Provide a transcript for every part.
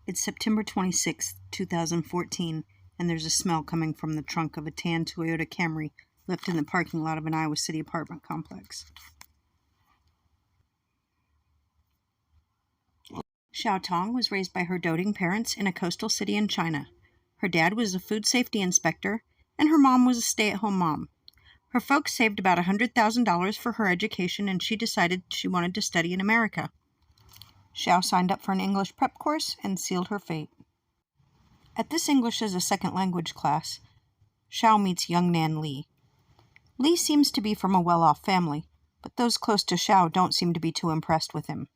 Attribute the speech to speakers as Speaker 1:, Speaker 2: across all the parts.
Speaker 1: It's September 26, 2014, and there's a smell coming from the trunk of a tan Toyota Camry left in the parking lot of an Iowa City apartment complex. Shao Tong was raised by her doting parents in a coastal city in China. Her dad was a food safety inspector, and her mom was a stay-at-home mom. Her folks saved about $100,000 for her education, and she decided she wanted to study in America. Shao signed up for an English prep course and sealed her fate. At this English as a second language class, Shao meets young Nan Li. Li seems to be from a well-off family, but those close to Shao don't seem to be too impressed with him.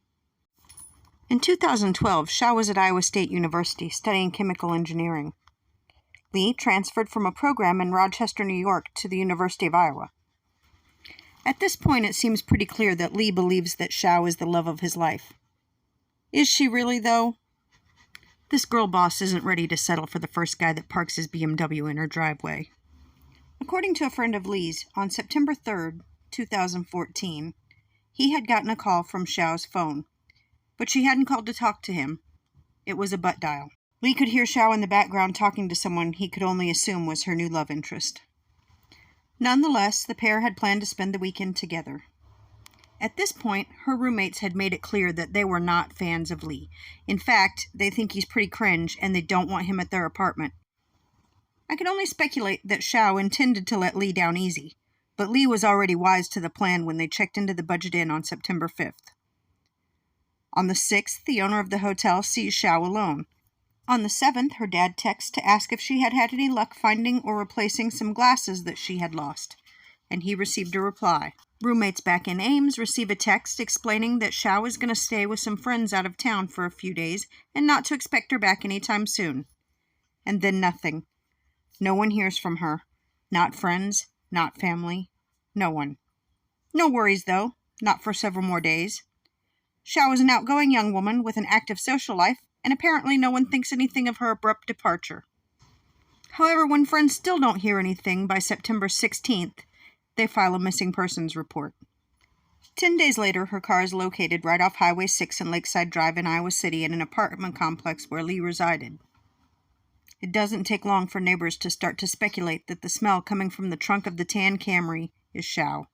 Speaker 1: In 2012, Shao was at Iowa State University studying chemical engineering. Li transferred from a program in Rochester, New York to the University of Iowa. At this point, it seems pretty clear that Li believes that Shao is the love of his life. Is she really, though? This girl boss isn't ready to settle for the first guy that parks his BMW in her driveway. According to a friend of Li's, on September 3rd, 2014, he had gotten a call from Shao's phone, but she hadn't called to talk to him. It was a butt dial. Li could hear Shao in the background talking to someone he could only assume was her new love interest. Nonetheless, the pair had planned to spend the weekend together. At this point, her roommates had made it clear that they were not fans of Li. In fact, they think he's pretty cringe and they don't want him at their apartment. I can only speculate that Shao intended to let Li down easy, but Li was already wise to the plan when they checked into the Budget Inn on September 5th. On the 6th, the owner of the hotel sees Shao alone. On the 7th, her dad texts to ask if she had had any luck finding or replacing some glasses that she had lost, and he received a reply. Roommates back in Ames receive a text explaining that Shao is going to stay with some friends out of town for a few days and not to expect her back anytime soon. And then nothing. No one hears from her. Not friends, not family, no one. No worries, though, not for several more days. Shao is an outgoing young woman with an active social life, and apparently no one thinks anything of her abrupt departure. However, when friends still don't hear anything by September 16th, they file a missing persons report. 10 days later, her car is located right off Highway 6 and Lakeside Drive in Iowa City in an apartment complex where Li resided. It doesn't take long for neighbors to start to speculate that the smell coming from the trunk of the tan Camry is Shao.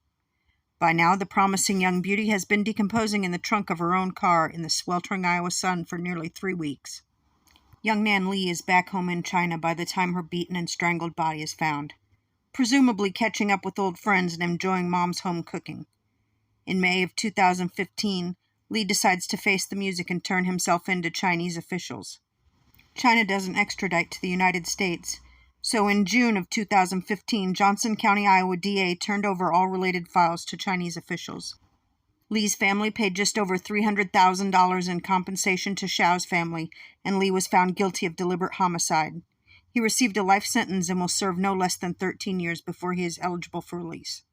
Speaker 1: By now, the promising young beauty has been decomposing in the trunk of her own car in the sweltering Iowa sun for nearly 3 weeks. Young Nan Li is back home in China by the time her beaten and strangled body is found, presumably catching up with old friends and enjoying mom's home cooking. In May of 2015, Li decides to face the music and turn himself in to Chinese officials. China doesn't extradite to the United States, so in June of 2015, Johnson County, Iowa DA turned over all related files to Chinese officials. Li's family paid just over $300,000 in compensation to Shao's family, and Li was found guilty of deliberate homicide. He received a life sentence and will serve no less than 13 years before he is eligible for release.